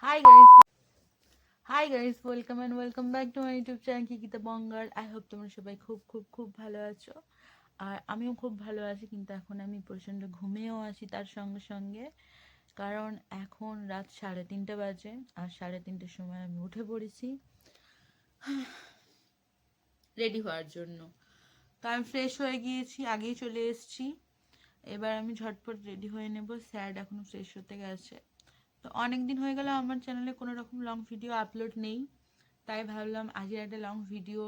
Hi guys, hi guys, welcome and welcome back to my YouTube channel Kikita Bongal. I hope তোমরা সবাই খুব খুব খুব ভালো আছো। আর আমিও খুব ভালো আছি, কিন্তু এখন আমি প্রচণ্ড ঘুমিয়েও আছি তার সঙ্গে সঙ্গে। কারণ এখন রাত 3:30 বাজে, আর 3:30টার সময় আমি উঠে পড়েছি রেডি হওয়ার জন্য। তো আমি ফ্রেশ হয়ে গিয়েছি, আগেই চলে এসেছি। এবার আমি ঝটপট রেডি হয়ে নেব। স্যার এখনও ফ্রেশ হতে গেছে। তো অনেক দিন হয়ে গেল আমার চ্যানেলে কোনো রকম লং ভিডিও আপলোড নেই, তাই ভাবলাম আজকে একটা লং ভিডিও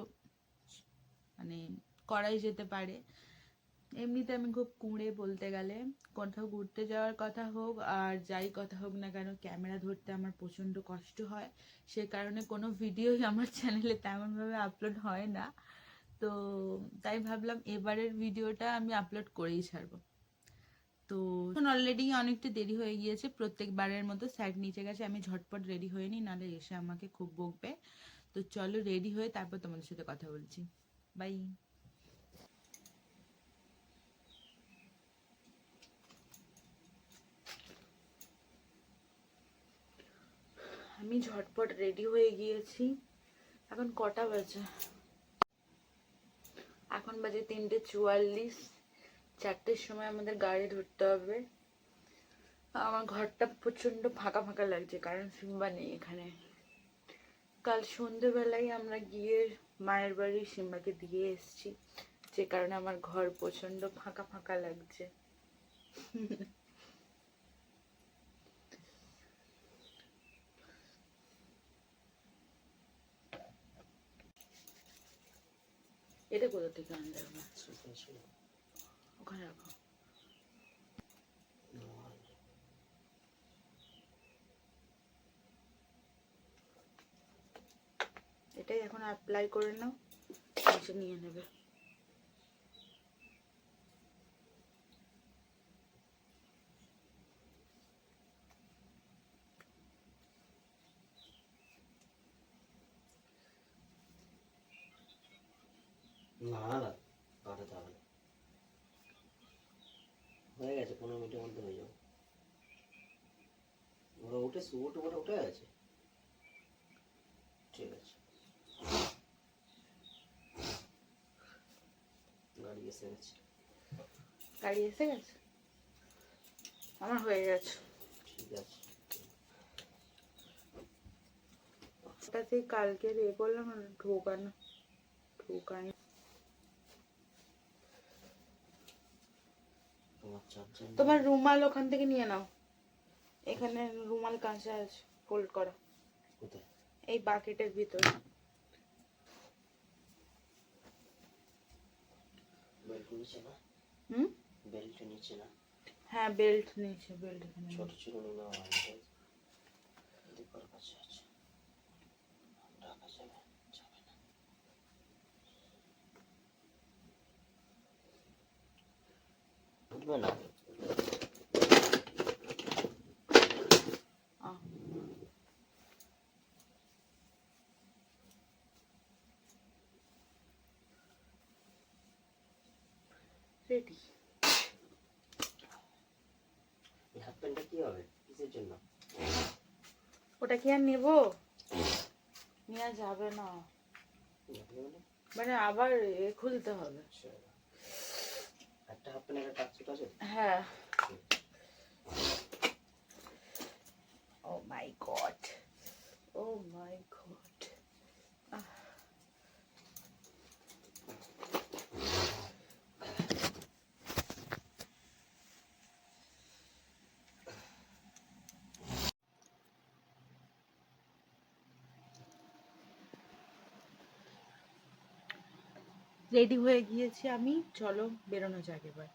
মানে করাই যেতে পারে। এমনিতে আমি খুব কুঁড়ে বলতে গেলে, কোথাও ঘুরতে যাওয়ার কথা হোক আর যাই কথা হোক না কেন, ক্যামেরা ধরতে আমার প্রচণ্ড কষ্ট হয়। সে কারণে কোনো ভিডিওই আমার চ্যানেলে তেমনভাবে আপলোড হয় না। তো তাই ভাবলাম এবারের ভিডিওটা আমি আপলোড করেই ছাড়বো। তো এখন অলরেডি অনেকটা দেরি হয়ে গিয়েছে, প্রত্যেকবারের মতো স্যার নিচে গেছে, আমি ঝটপট রেডি হয়ে নিই, নাহলে এসে আমাকে খুব বকবে। তো চলো রেডি হয়ে তারপর তোমাদের সাথে কথা বলছি। বাই। আমি ঝটপট রেডি হয়ে গিয়েছি। এখন কটা বাজে? এখন বাজে 3:44। 4টের সময় আমাদের গাড়ি ধরতে হবে। আমার ঘরটা প্রচন্ড ফাঁকা ফাঁকা লাগছে, কারণ সিম্বা নেই এখানে। কাল সন্ধেবেলায় আমরা গিয়ে মায়ের বাড়ি সিম্বাকে দিয়ে এসেছি, যে কারণে আমার ঘর প্রচন্ড ফাঁকা ফাঁকা লাগছে। এটা কোথা থেকে আনলে? ওখানে রাখো। এটাই এখন অ্যাপ্লাই করে নাও, এসে নিয়ে নেবে। না না, পাঠাতে হবে না, হয়ে গেছে, 15 মিনিটের মধ্যে হয়ে যাবে। ওরা উঠে শুভটা ওরা উঠে গেছে, ঠিক আছে। গাড়ি এসে গেছে। গাড়ি এসে গেছে? আমার হয়ে গেছে। ঠিক আছে। ওটা সেই কালকে ইয়ে করলাম, ঢোকানি। তোমার রুমাল ওখান থেকে নিয়ে নাও, এখানে রুমাল কাঁচা আছে ফোল্ড করা। কোথায়? এই বাকেটের ভিতরে। বেল্ট নিচে না? বেল্ট নিচে না? হ্যাঁ বেল্ট নিয়েছে, বেল্ট এখানে। ছোট চিরুনি নেওয়া দীপার কাছে আছে, ঢাকা যাবে যাবে না। উঠবে না। রেডি। হাফ প্যান্টটা কি হবে, কিসের জন্য? ওটা কি আর নেবো? নেওয়া যাবে না, মানে আবার খুলতে হবে। একটা হাফ প্যান্ট একটা ট্রাকস্যুট আছে। হ্যাঁ। ও মাই গড, ও মাই গড। রেডি হয়ে গিয়েছি আমি, চলো বেরোনো যাক এবার।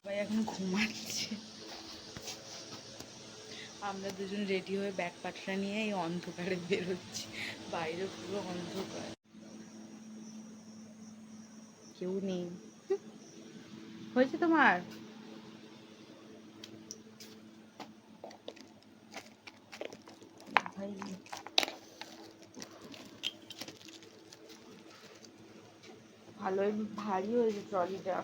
ভাই এখন ঘুমাচ্ছে। আমরা দুজন রেডি হয়ে ব্যাগ পাটরা নিয়ে এই অন্ধকারে বেরোচ্ছি। বাইরে পুরো অন্ধকার, কেউ নেই। হয়েছে তোমার? ভাই ভালোই ভারী হয়েছে ট্রলিটা।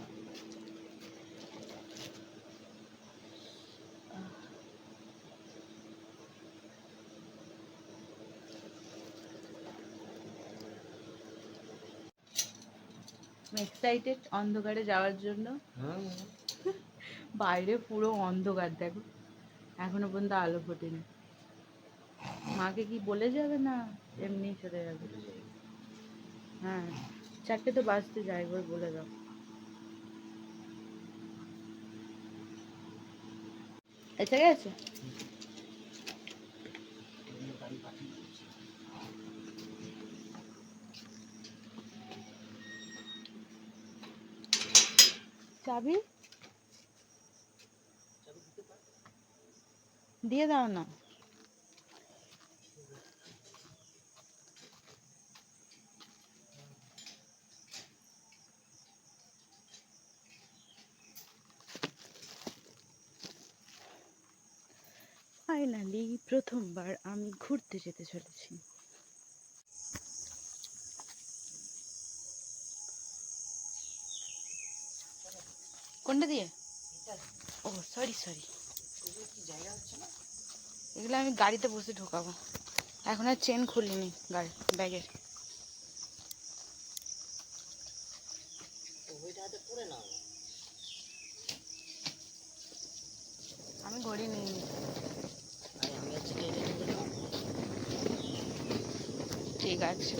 এক্সাইটেড অন্ধকারে যাওয়ার জন্য। বাইরে পুরো অন্ধকার দেখো, এখনো পর্যন্ত আলো ফোটেনি। মাকে কি বলে যাবে না এমনি চলে যাবে? হ্যাঁ, 4টে তো বাজতে যায়, একবার বলে দাও। এসে গেছে? চাবি দিয়ে দাও না। ফাইনালি প্রথমবার আমি ঘুরতে যেতে চলেছি। কোনটা দিয়ে? ও সরি সরি, এগুলো আমি গাড়িতে বসে ঢোকাবো। এখন আর চেন খুলিনি গাড়ি ব্যাগের। আমি ঘড়ি নিই। ঠিক আছে।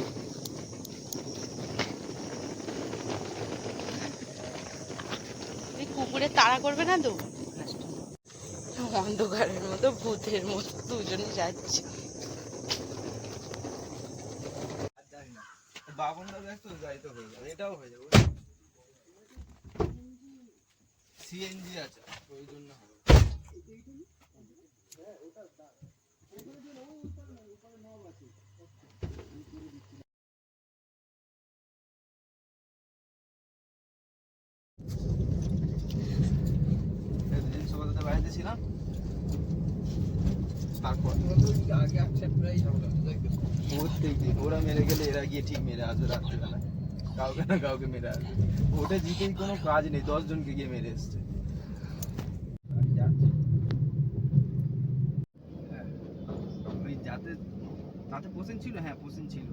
কুকুরে তাড়া করবে না তো? অন্ধকারের মতো ভূতের মতো দুজনে যাচ্ছে। এটাও হয়ে যাবে, সিএনজি আছে ওই জন্য হবে। বাড়িতে ছিলাম, তারপর প্রত্যেকদিন ওরা মেরে গেলে এরা গিয়ে ঠিক মেরে আসবে রাত্রিবেলা, কাউকে না কাউকে মেরে আসবে। ওটা জিতেই কোনো কাজ নেই, 10 জনকে গিয়ে মেরে এসছে। ওই যাতে তাতে পোষণ ছিল, হ্যাঁ পোষণ ছিল,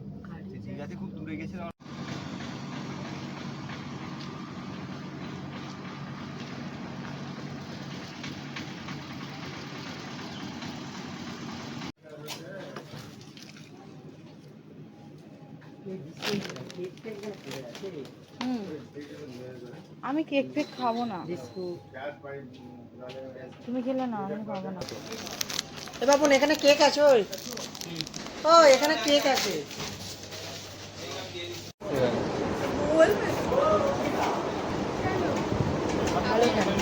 জায়গাতে খুব দূরে গেছিল। আমি কেক ফেক খাবো না, তুমি খেলে না, আমি খাবো না। এ বাবুন এখানে কেক আছে, ওই ও এখানে কেক আছে। ভালো খাবে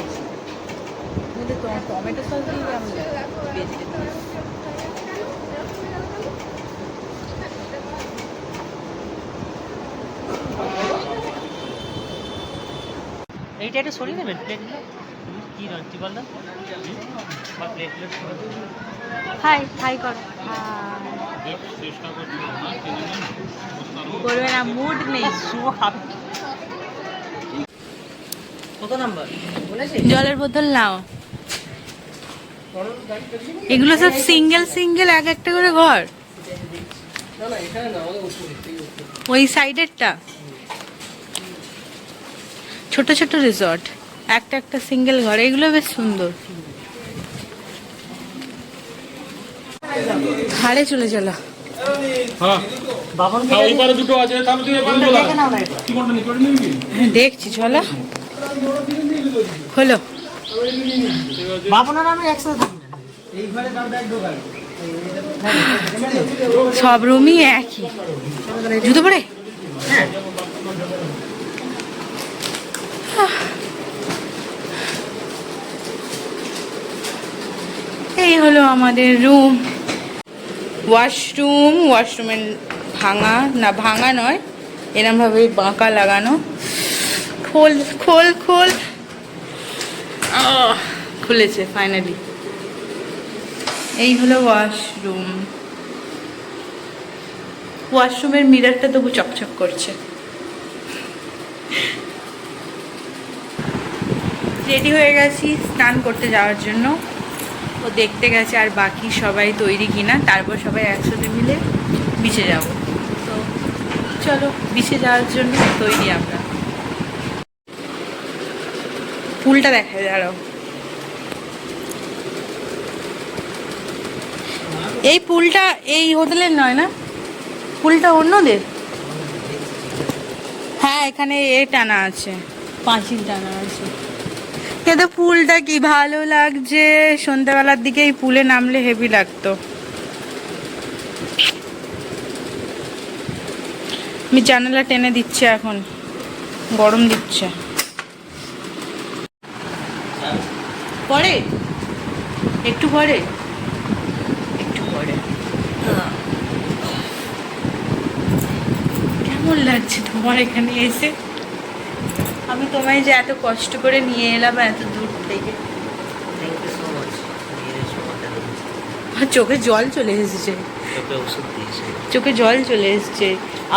কিন্তু টমেটো সস দিয়ে কেমন ভেজিটেবল। এইটা একটু সরিয়ে নেবেন প্লেটগুলো। কি রাখছি বললাম প্লেটগুলো হাই হাই করো। করবে না, মুড নেই। কত নাম্বার বলেছি? জলের বোতল নাও। এগুলো সব সিঙ্গেল সিঙ্গেল এক একটা করে ঘর, ওই সাইডেরটা ছোট ছোট রিসর্ট, একটা একটা সিঙ্গেল ঘর। এগুলো বেশ সুন্দর। ঘাড়ে চলে চলো। দেখছি চলো, হলো। বাবুনার আমি একসাথে থাকি না, এই ঘরে এক দোকান, সব রুমই একই। জুতো পরে হ্যাঁ এই হলো আমাদের রুম। ওয়াশরুম, ওয়াশরুমের ভাঙা না, ভাঙা নয়, এরম ভাবে বাঁকা লাগানো। খোল খোল খোল, খুলেছে ফাইনালি। এই হলো ওয়াশরুম। ওয়াশরুমের মিররটা তবু চকচক করছে। রেডি হয়ে গেছি স্নান করতে যাওয়ার জন্য। ও দেখতে গেছে আর বাকি সবাই তৈরি কিনা, তারপর সবাই একসাথে মিলে বিচে যাব। তো চলো বিচে যাওয়ার জন্য তৈরি আমরা। পুলটা দেখায় দাঁড়াও। এই পুলটা এই হোটেলের নয় না, পুলটা অন্যদের। হ্যাঁ এখানে টানা আছে, পাঁচিল টানা আছে। কিন্তু পুলটা কি ভালো লাগছে, সন্ধ্যাবেলার দিকে এই পুলে নামলে হেভি লাগতো। আমি জানালা টেনে দিচ্ছে, এখন গরম দিচ্ছে। পরে একটু পরে কেমন লাগছে তোমার এখানে এসে? আমি তোমায় যে এত কষ্ট করে নিয়ে এলাম এত দূর থেকে। আমার চোখে জল চলে এসেছে, চোখে জল চলে এসছে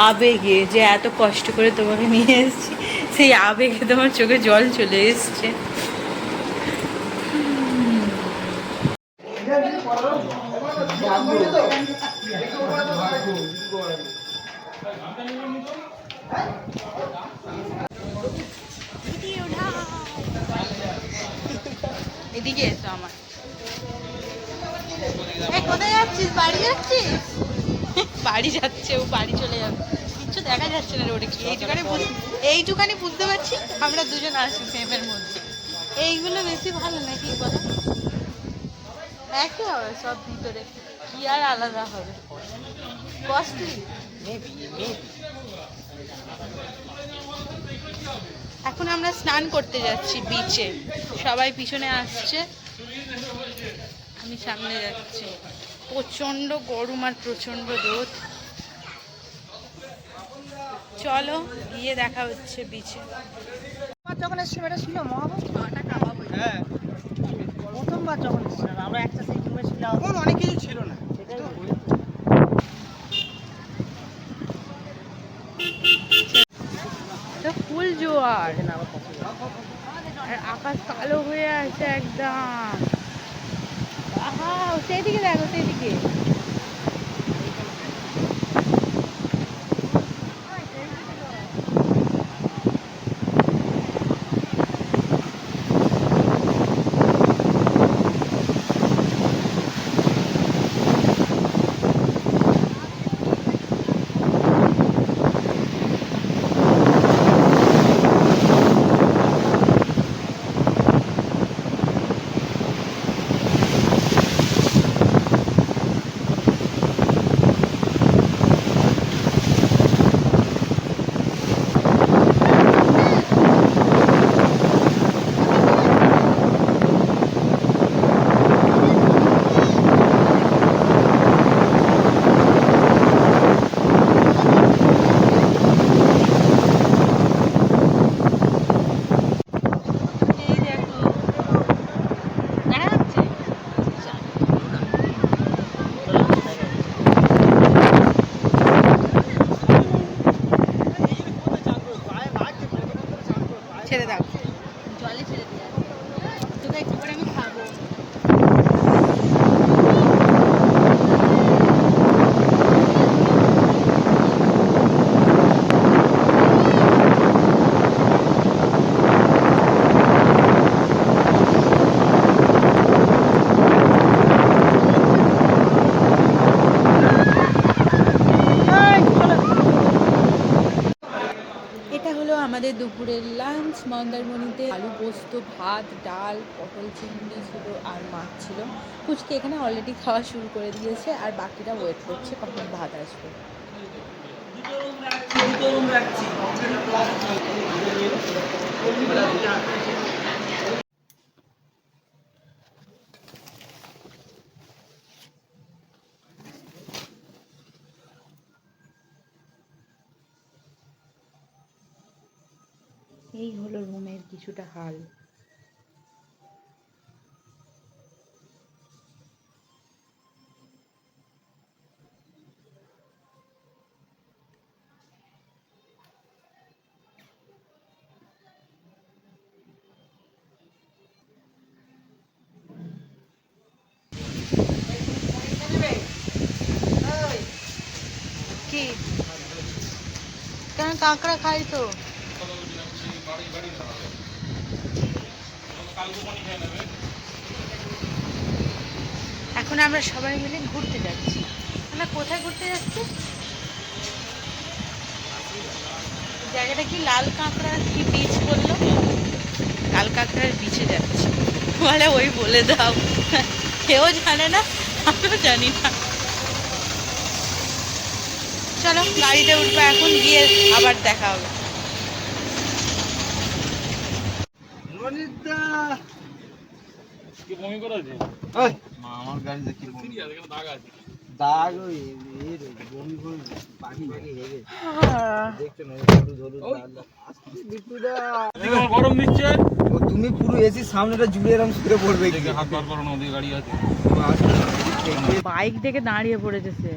আবেগে, যে এত কষ্ট করে তোমাকে নিয়ে এসেছি, সেই আবেগে তোমার চোখে জল চলে এসছে। এদিকে এসো আমার। কোথায় যাচ্ছিস? বাড়ি যাচ্ছিস? বাড়ি যাচ্ছে ও, বাড়ি চলে যাবে। কিচ্ছু দেখা যাচ্ছে না রোডে। এইটুখানি বুঝতে পারছি আমরা দুজন আছি ফ্রেমের মধ্যে। এইগুলো বেশি ভালো নাকি বলো? একই হবে সব ভিতরে, কি আর আলাদা হবে? কস্টলি। এখন আমরা স্নান করতে যাচ্ছি বিচে, সবাই পিছনে আসছে, আমি সামনে যাচ্ছি। প্রচন্ড গরম আর প্রচন্ড রোদ। চলো গিয়ে দেখা হচ্ছে বিচে। যখন এসেছিলাম এটা ছিল মহাবত, হ্যাঁ প্রথমবার যখন এসেছিলাম আমরা একটা সেই রুমে ছিলাম, তখন অনেক কিছু ছিল না। সেটাই ফুল জোয়ার, আবার পছন্দ। আর আকাশ কালো হয়ে আছে একদম। আহা সেদিকে দেখো, সেদিকে। এই দেখো দেখা যাচ্ছে। ছেড়ে দাও, জলে ছেড়ে দিয়ে তোকে একটু করে আমি খাবো। এটা হলো আমাদের দুপুরের লাঞ্চ। মন্দারমণিতে আলু পোস্ত, ভাত, ডাল, পটল চিংড়ি ছিল আর মাছ ছিল। পুচকে এখানে অলরেডি খাওয়া শুরু করে দিয়েছে, আর বাকিরা ওয়েট করছে কখন ভাত আসবে। এই হলো রুমের কিছুটা হাল। কি কেন কাঁকড়া খাই তো। এখন আমরা সবাই মিলে ঘুরতে যাচ্ছি। আমরা কোথায় ঘুরতে যাচ্ছি? জায়গাটা কি লাল কাঁকড়ার কি বীচ বললো? লাল কাঁকড়ার বিচে যাচ্ছি। বলে ওই বলে দাও, কেউ জানে না, আমিও জানি না। চলো গাড়িতে উঠবো এখন, গিয়ে আবার দেখা হবে। আমার গাড়িতে কি দাগ ওই বমি করে পাখি পাখি হেগে দেখছো না হলুদ হলুদ গরম দিচ্ছে, তুমি পুরো এসি সামনেটা জুড়ে এরকম শুয়ে পড়বে হাত বার করো না, ওদিকে গাড়ি আছে। বাইক থেকে দাঁড়িয়ে পড়েছে সে।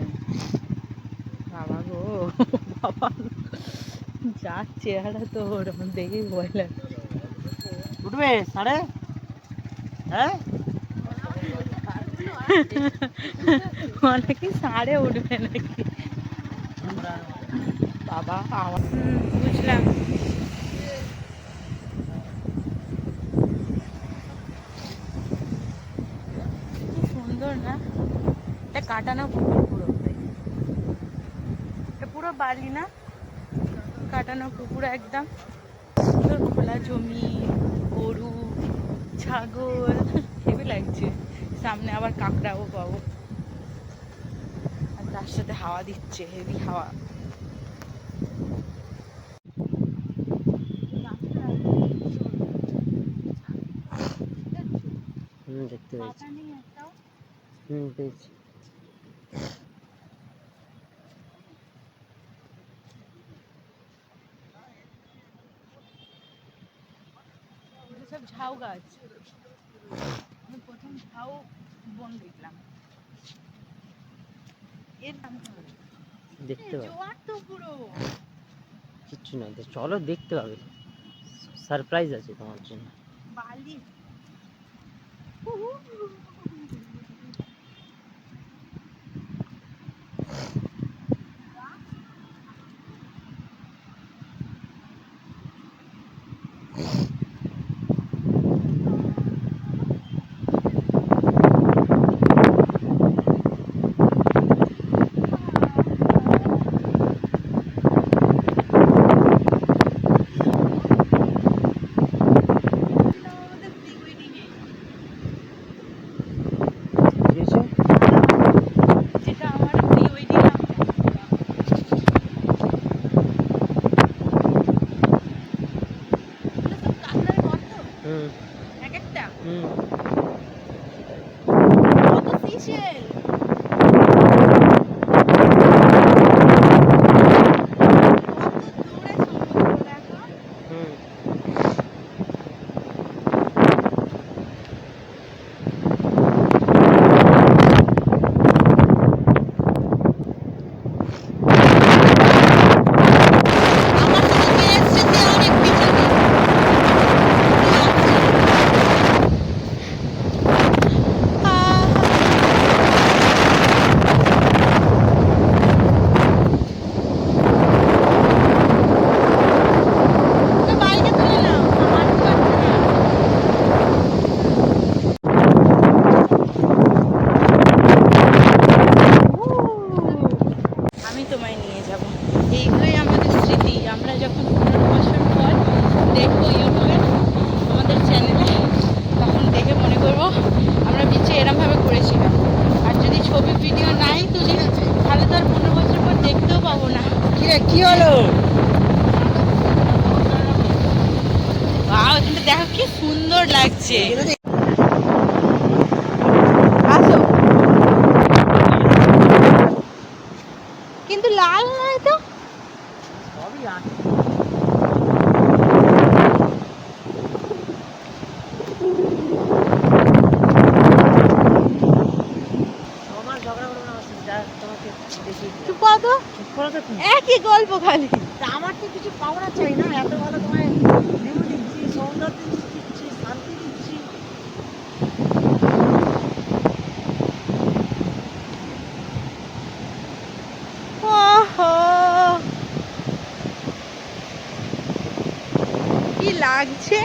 বাবা গো বাবা, যা চেহারা তো ওরকম দেখেই ভয় লাগে। উঠবে সাড়ে? হ্যাঁ অনেকে সাড়ে উঠবে নাকি বাবা? বুঝলাম। কি সুন্দর না, এটা কাটানো পুকুর পুরো, এটা পুরো বালি না, কাটানো পুকুর একদম। সুন্দর খোলা জমি, গরু ছাগল, হেবি লাগছে। সামনে আবার কাঁকড়াও পাবো, আর তার সাথে হাওয়া দিচ্ছে, হেভি হাওয়া। দেখতে পেয়েছি। পেয়েছি। সব ঝাউ গাছ, আমি প্রথম ঝাউ বন দেখলাম। এর নাম দেখতে পাবে, জোয়ার তো পুরো। কিচ্ছু না, চলো দেখতে পাবে, সারপ্রাইজ আছে তোমার জন্য। বালি বুঝেছো? যেটা আমার প্রি ওয়েডিং। কাঁকড়ার গর্ত এক একটা, কত সিশেল। আমি তোমায় নিয়ে যাব, এইগুলোই আমাদের স্মৃতি। আমরা যখন 15 বছর পর দেখবো ইউটিউবে আমাদের চ্যানেলে, তখন দেখে মনে করবো আমরা বিচে এরমভাবে ঘুরেছিলাম। আর যদি ছবি ভিডিও নাই তুলি, তাহলে তো আর 15 বছর পর দেখতেও পাবো না। কি হলো? বাহ, কিন্তু দেখো কি সুন্দর লাগছে। আসো, কিন্তু লাল নয় তো। সবই আছে। আমার ঝগড়া করবো না, তোমাকে দেখি চুপ করো তো, চুপ করো তো তুমি। একই গল্প খালি। আমার তো কিছু পাওনা চাই না, এত ভালো তোমায় ভিউ দিচ্ছি, সৌন্দর্য দিচ্ছি, শান্তি দিচ্ছি। ওহো, কি লাগছে।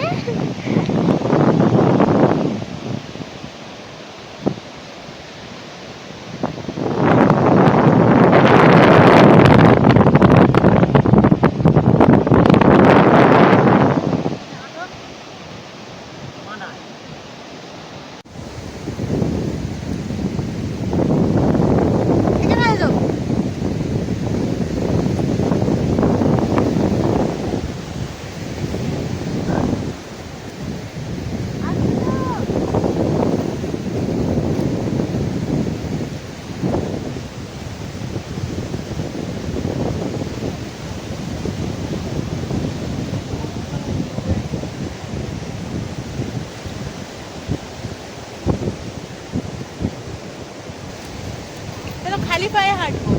খালি পায়ে হাঁটবো।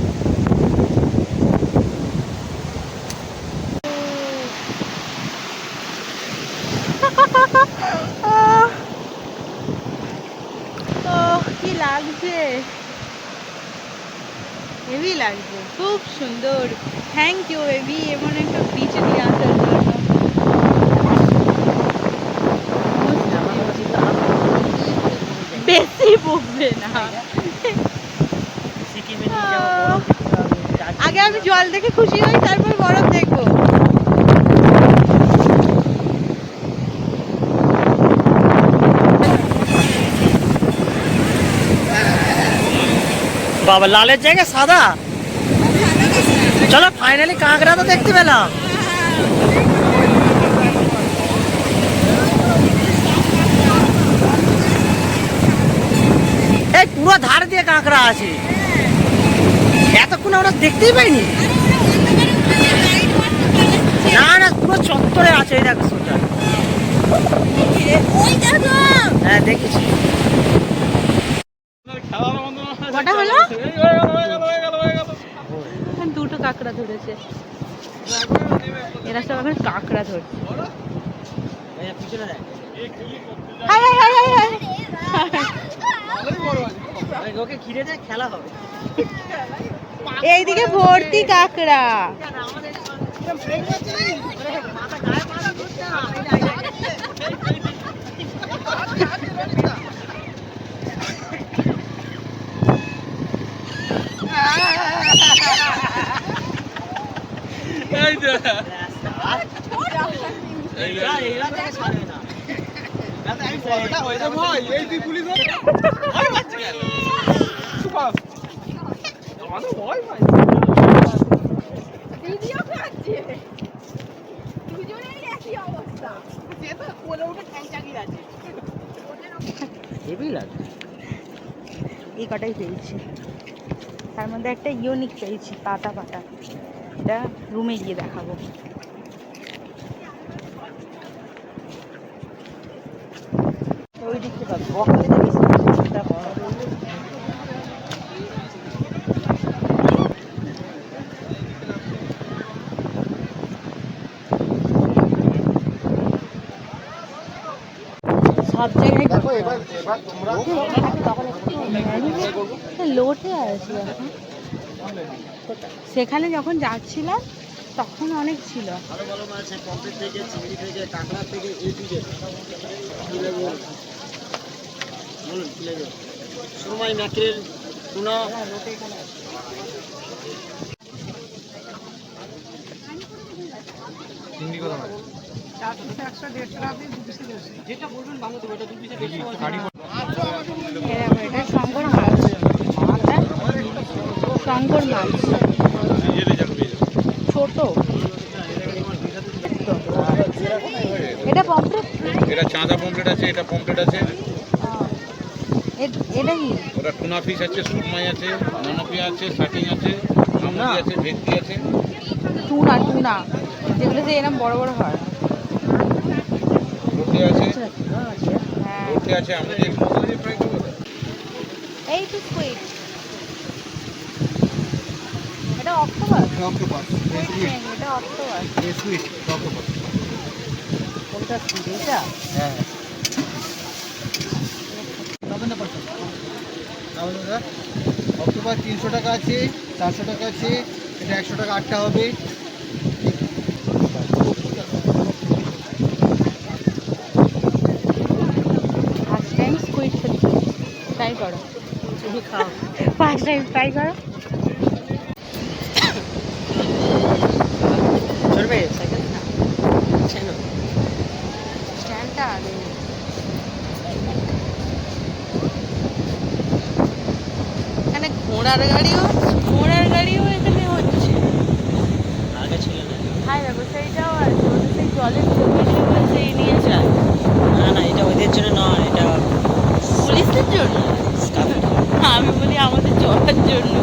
কি লাগছে, হেভি লাগছে, খুব সুন্দর। থ্যাংক ইউ বেবি এমন একটা বিচ নিয়ে আসার জন্য। বেশি পড়বে না, আগে আমি জল দেখে খুশি হই, তারপর বরফ দেখবো। বাবা লালের জায়গায় সাদা। চলো ফাইনালি কাঁকড়া তো দেখতে পেলাম। এই পুরো ধার দিয়ে কাঁকড়া আছে, এতক্ষণ আমরা দেখতেই পাইনি। না না পুরো চত্বরে আছে, এই দেখো সোজা। হ্যাঁ দেখেছি। কটা হলো? দুটো কাঁকড়া ধরেছে, এরা সব এখন কাঁকড়া ধরছে। ওকে ঘিরে দেয়, খেলা হবে। এইদিকে ভর্তি কাঁকড়া। এই কটাই পেয়েছি, তার মধ্যে একটা ইউনিক পেয়েছি, পাতা পাতা। এটা রুমে গিয়ে দেখাবো। ওই দিকতে পাবো, বকলে দেখিস। সব জায়গায় লোটে আছে এখন। সেখানে যখন যাচ্ছিলাম তখন অনেক ছিল। ভালো ভালো মাছ আছে, পমফ্রেট থেকে, চিংড়ি থেকে, কাঁকড়া থেকে, এই দিকে বলুন কি লাগে, সুরমাই, ম্যাকরেল, টুনা। চিংড়ি কত মাছ? যেটা বলবেন ভালো দেবো, এটা 2 পিসে 150 এটা শঙ্কর মাছ, শঙ্কর মাছ ছোট। এটা পমফ্রেট, এটা চাঁদা পমফ্রেট আছে, এটা পমফ্রেট আছে, এটা কি? ওটা টুনা ফিশ আছে, সুরমাই আছে, মনোপিয়া আছে, শাটিং আছে, আমুদি আছে, ভেটকি আছে। টুনা, টুনা যেগুলো যে এরকম বড় বড় হয়। রুটি আছে, হ্যাঁ রুটি আছে, আমুদি ফ্রাই করবো। এই তো স্কুইড, এটা অক্টোপাস। অক্টোপাস, এটা অক্টোপাস। Sweet octopus. কোনটা স্পিড এটা? হ্যাঁ তবে না পড়ছে। তাহলে দাদা অক্টোপাস 300 টাকা আছে, 400 টাকা আছে, এটা 100 টাকা 8টা হবে। ট্রাই করো, তুমি খাও। ফার্স্ট টাইম ট্রাই করো। চলবে সাইকেল না চেনো স্ট্যান্ডটা নেই। এখানে ঘোড়ার গাড়িও এখানে হচ্ছে। আগে ছিল না। হাই ব্যবসায়ীটাও আছে, ওদের সেই জলের ছবি সেই নিয়ে যায়। না না, এটা ওদের জন্য নয়, এটা পুলিশদের জন্য। আমি বলি আমাদের চলার জন্য।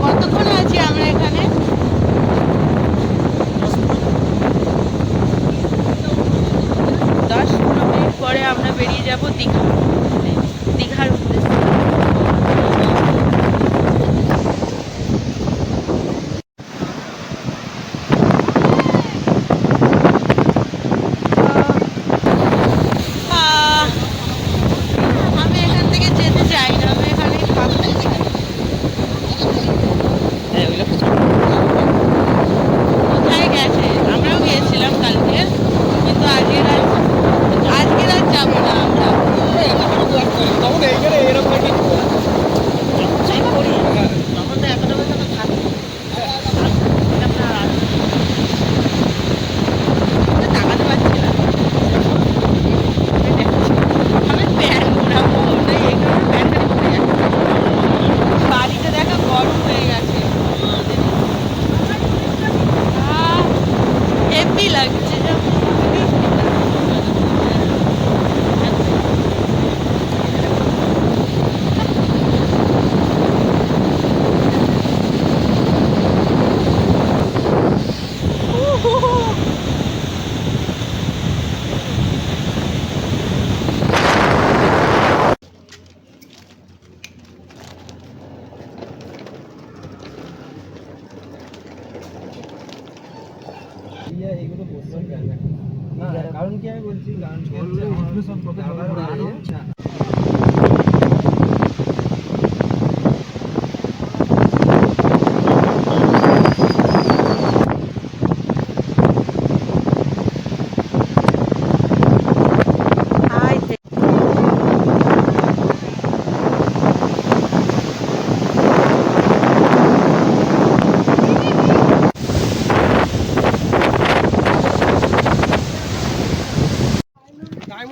কতক্ষণ আছি আমরা এখানে? 10-15 মিনিট পরে আমরা বেরিয়ে যাব দীঘা, দীঘার উদ্দেশ্যে। আমি এখান থেকে যেতে চাই না, আমি এখানে কোথায় গেছে? আমরাও গিয়েছিলাম কালকে, কিন্তু আজকে রাত যাবো না আমরা। তখন তো এতটা পর্যন্ত থাকবে। তাকাতে পারছি না, আমি প্যান্ট ঘোরাবো, তাই এই কারণে প্যান্টটা ঘুরে যাচ্ছে। বাড়িটা দেখো গরম হয়ে গেছে, হেভি লাগছে। এইগুলো বললাম না, কারণ কি আমি বলছি, কারণ কি হচ্ছে আমার সম্পর্কে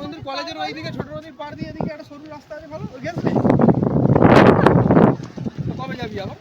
মন্দির কলেজের ওইদিকে ছোট নদীর পাড় দিয়ে এদিকে একটা সরু রাস্তা আছে, ভালো গেছে। কবে যাবি আবার?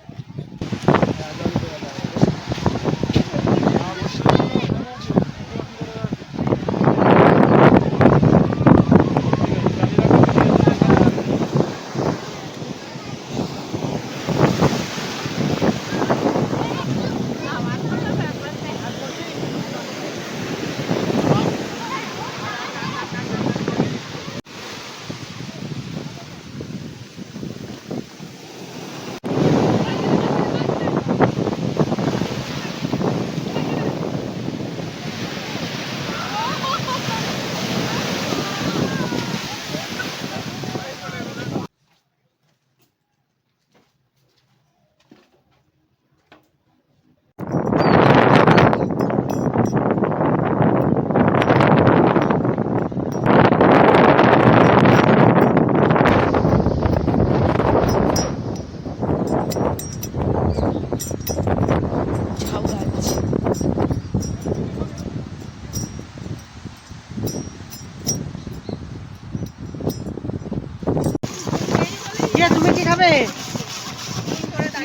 তুমি কি খাবে?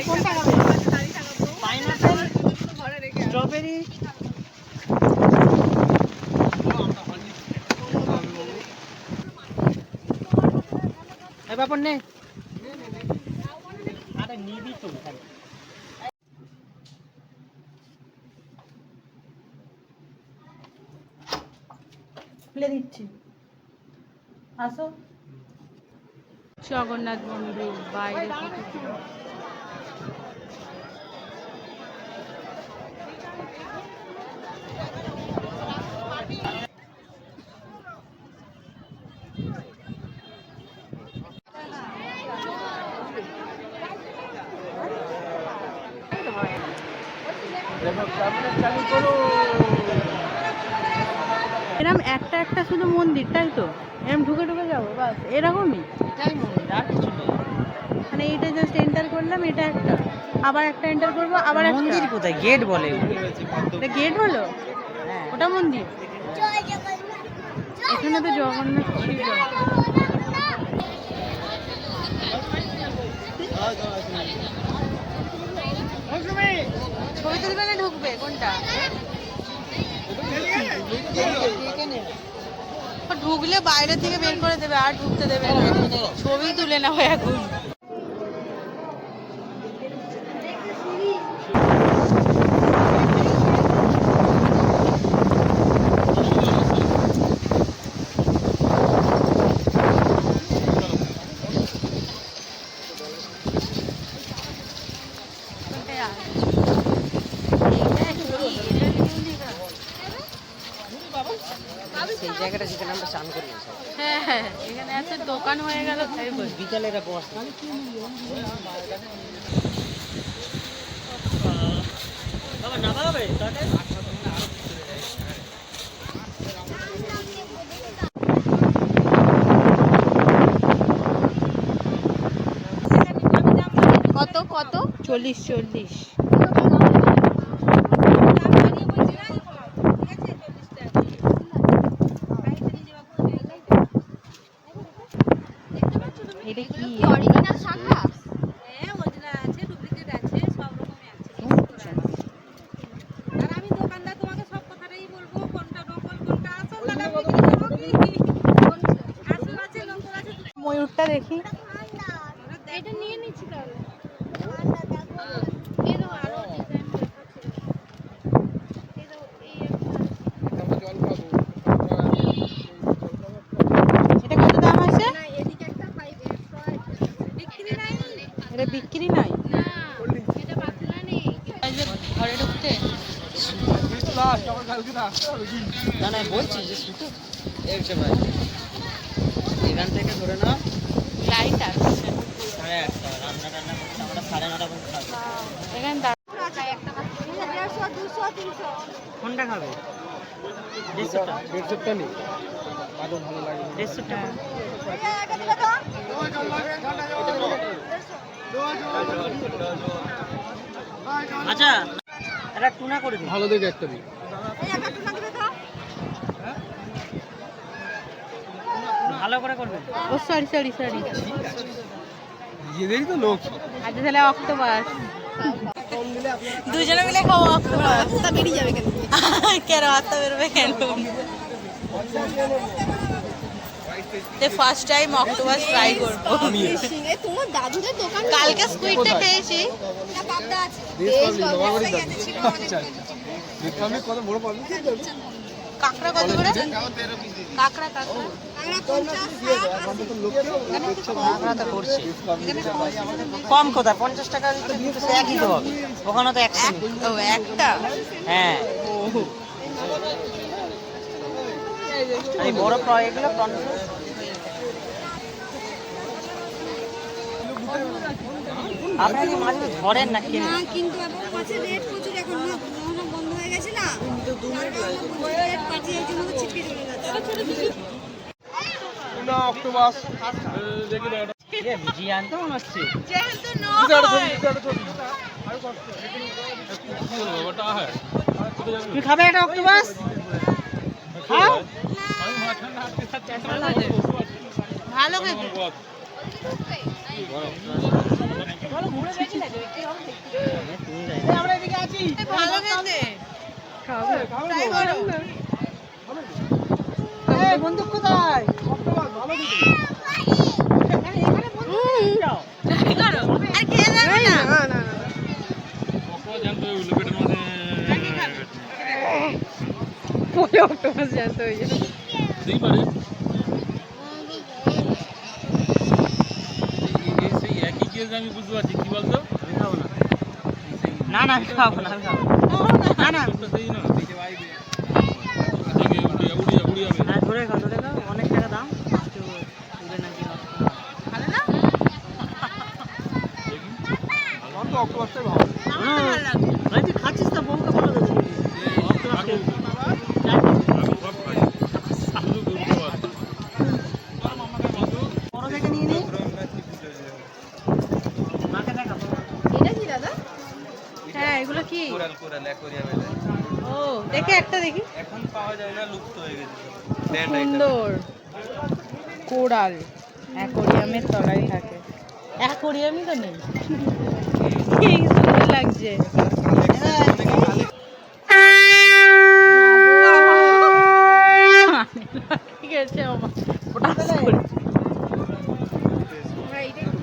কোনটা খাবে? Pineapple, strawberry. এই ব্যাপার নে, আরে নিবি তো। খুলে দিচ্ছি, আসো। জগন্নাথ মন্দির বাইরে থেকে এরকম একটা একটা শুধু মন্দির, তাই তো? এরকম ঢুকে ঢুকে যাবো বাস, এরকমই? এটাই মন্দির, আর কিছু নেই। মানে এইটা জাস্ট এন্টার করলাম, এটা একটা, আবার একটা এন্টার করবো, আবার একটা। মন্দির কোথায়? গেট বলে এগুলো। এটা গেট হলো? হ্যাঁ। ওটা মন্দির? এখানে তো জগন্নাথ ছিল। ছবি তুলবে না ঢুকবে কোনটা? ঢুকলে বাইরে থেকে বের করে দেবে, আর ঢুকতে দেবে না। ছবি তুলে নাও এখন। সেই জায়গাটা যেখানে আমরা চান করি। হ্যাঁ হ্যাঁ, এখানে এত দোকান হয়ে গেল তাই বলছি। বিকালে এরা বসে। বাবা নামা হবে তাহলে। কত কত? 40। এটা কি অরিজিনাল শাখা? হ্যাঁ অরিজিনাল আছে, ডুপ্লিকেট আছে, সব রকমই আছে। আর আমি দোকানদার, তোমাকে সব কথাটাই বলবো, কোনটা নকল কোনটা আসল, টাকা বিক্রি করবো কি? আসল আছে নকল আছে। ময়ূরটা দেখি। এটা নিয়ে নিচ্ছি তাহলে। এটা কত দাম আছে? এদিকে একটা 5 বিক্রি নাই। এটা বিক্রি নাই? না এটা বাতলা নেই। এই যে ঘরে ঢুকতে না না বলছি যে শুধু একশো ভাই এখান থেকে ধরে নাও লাইট আছে 1:30 রান্না টান্না করতে আমরা 9:30 পর্যন্ত থাকবো। এখানে কোনটা খাবে? 150 টা নেই, আদৌ ভালো লাগে। 150 টাকা। আচ্ছা এটা টুনা করে দিন। ভালো দেখে একটা দিই। ভালো করে করবেন। ও সরি এদেরই তো লোক। আচ্ছা তাহলে অক্টোপাস দুজনে মিলে খাবো। অক্টোপাস বেরিয়ে যাবে কেন? কেন হাতটা বেরোবে কেন? ফার্স্ট টাইম অক্টোপাস ট্রাই করবো। তোমার দাদুদের দোকান কালকে স্কুইডটা খেয়েছি। না পাবদা আছে। আচ্ছা আমি কত বড় পাবো? কাঁকড়া কত করে? কাঁকড়া আমরা তো করছি কম কোথায় 50 টাকা দিতে দিতে একই তো হবে, ওখানে তো 100 ও একটা। হ্যাঁ আর এই বড় এগুলো আপনারা কি মাছ ধরেন না কিনে? না কিন্তু এখন মাছের রেট প্রচুর, এখন না বন্ধ হয়ে গেছে না, রেট পাঠিয়ে এই জন্য ছিটকে চলে যাচ্ছে। না অক্টোপাস ভিজিয়ে আনতে মনে হচ্ছে। যেহেতু নো তুমি খাবে একটা অক্টোপাস? খাও ভালো খেতে। আমরা এদিকে আছি। ভালো খেতে। ট্রাই করো। বন্দুক কোথায়? ট্রাই করো। আর খেয়ে যাবে না? পরে অক্টোপাস জানতে হয়ে যাবে। সেই একই কেস আমি বুঝতে পারছি কি বলতো আমি খাবো না। না না আমি খাবো না, আমি খাবো না। না সেই না উড়িয়ে হ্যাঁ ধরে খাও অনেক টাকা দাম। একটু তুলে নাকি নষ্ট না। ভালো না? আমার তো অক্টোপাসটাই ভালো। আমার তো ভালো লাগে। ভাই তুই খাচ্ছিস তো বউকে ভালো দেবে। দেখি একটা দেখি। এখন পাওয়া যায় না, লুপ্ত হয়ে গেছে। সুন্দর কোরাল অ্যাকোরিয়ামের তলায় থাকে। অ্যাকোরিয়ামই তো নেই। কি সুন্দর লাগছে। ঠিক আছে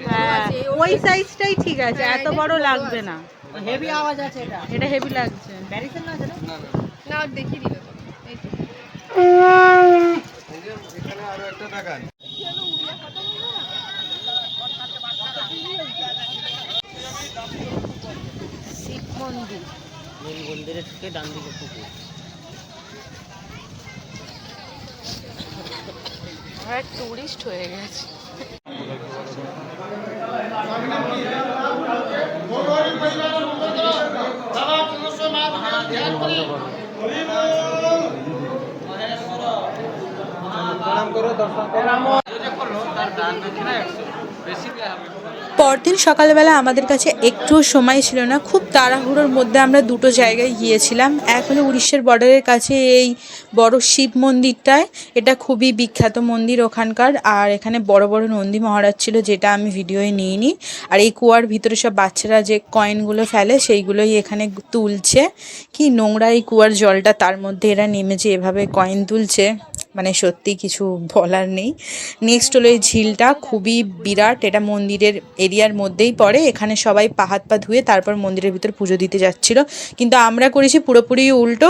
হ্যাঁ ওই সাইজটাই ঠিক আছে, এত বড় লাগবে না। হেভি আওয়াজ আছে এটা। এটা হেভি লাগছে। ব্যারিকেড না আছে না? না দেখি দিবে এই তো। এখানে আরো একটা দেখান। শিব মন্দির। মেন মন্দিরে ঢুকে ডান দিকে পুকুর। আমরা টুরিস্ট হয়ে গেছি। প্রণাম করো, দর্শন করো। তার দান দক্ষিণা 100, বেশি দেয়া হবে। পরদিন সকালবেলা আমাদের কাছে একটুও সময় ছিল না, খুব তাড়াহুড়োর মধ্যে আমরা দুটো জায়গায় গিয়েছিলাম। এক হলো উড়িষ্যার বর্ডারের কাছে এই বড় শিব মন্দিরটায়, এটা খুবই বিখ্যাত মন্দির ওখানকার। আর এখানে বড় বড় নন্দী মহারাজ ছিল, যেটা আমি ভিডিওয়ে নিইনি। আর এই কুয়ার ভিতরে সব বাচ্চারা যে কয়েনগুলো ফেলে সেইগুলোই এখানে তুলছে। কি নোংরা এই কুয়ার জলটা, তার মধ্যে এরা নেমেছে এভাবে কয়েন তুলছে, মানে সত্যি কিছু বলার নেই। নেক্সট হলো এই ঝিলটা, খুবই বিরাট, এটা মন্দিরের এরিয়ার মধ্যেই পড়ে। এখানে সবাই পা হাত পা ধুয়ে তারপর মন্দিরের ভিতর পুজো দিতে যাচ্ছিল, কিন্তু আমরা করেছি পুরোপুরি উল্টো।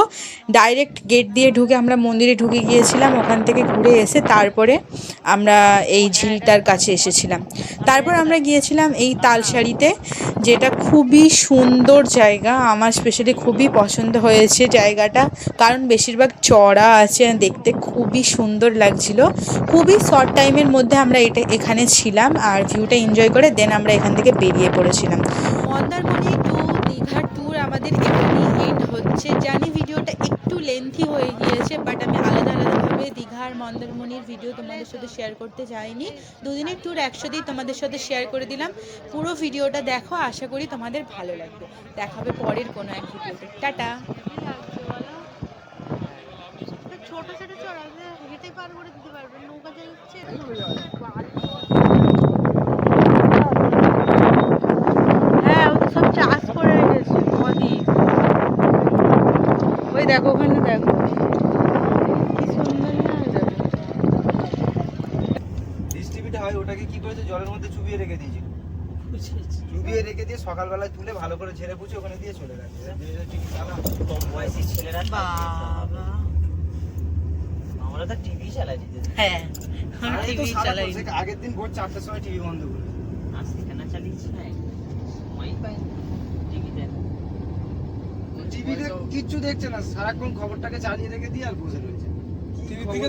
ডাইরেক্ট গেট দিয়ে ঢুকে আমরা মন্দিরে ঢুকে গিয়েছিলাম, ওখান থেকে ঘুরে এসে তারপরে আমরা এই ঝিলটার কাছে এসেছিলাম। তারপর আমরা গিয়েছিলাম এই তালসারিতে, যেটা খুবই সুন্দর জায়গা। আমার স্পেশালি খুবই পছন্দ হয়েছে জায়গাটা, কারণ বেশিরভাগ চড়া আছে, দেখতে খুবই সুন্দর লাগছিল। খুবই শর্ট টাইমের মধ্যে আমরা এখানে ছিলাম আর ভিউটা এনজয় করে দেন আমরা এখান থেকে বেরিয়ে পড়েছিলাম। মন্দারমণি টু দীঘার ট্যুর আমাদের এখানেই এন্ড হচ্ছে। জানি ভিডিওটা একটু লেন্থি হয়ে গিয়েছে, বাট আমি আলাদা আলাদাভাবে দীঘা আর মন্দারমণির ভিডিও তোমাদের সাথে শেয়ার করতে চাইনি। দুদিনের ট্যুর একসাথেই তোমাদের সাথে শেয়ার করে দিলাম। পুরো ভিডিওটা দেখো, আশা করি তোমাদের ভালো লাগবে। দেখা হবে পরের কোনো এক ভিডিওতে। টাটা। ছোট ছোট চড়া হেঁটে পার করে দিতে পারবেন, নৌকা চালাচ্ছে। হ্যাঁ ও তো সব চাষ করে রেখেছে নদী। ওই দেখো ওখানে দেখো কি সুন্দর না যাবে। ডিস্ট্রিবিউট হয়, ওটাকে কি করেছে জলের মধ্যে চুবিয়ে রেখে দিয়েছিল। চুবিয়ে রেখে দিয়ে সকালবেলায় তুলে ভালো করে ঝেড়ে পুছে ওখানে দিয়ে চলে গেছে। কম বয়সী ছেলেরা বাবা আমরা তো টিভি চালাই। হ্যাঁ টিভি চালাই। আগের দিন ভোর 4টার সময় টিভি বন্ধ করে আর সেখানে চালিয়েছি না, সময়ই পাই টিভি দেখ। টিভিতে কিচ্ছু দেখছে না, সারাক্ষণ খবরটাকে চালিয়ে রেখে দিয়ে আর বসে রয়েছে। টিভি থেকে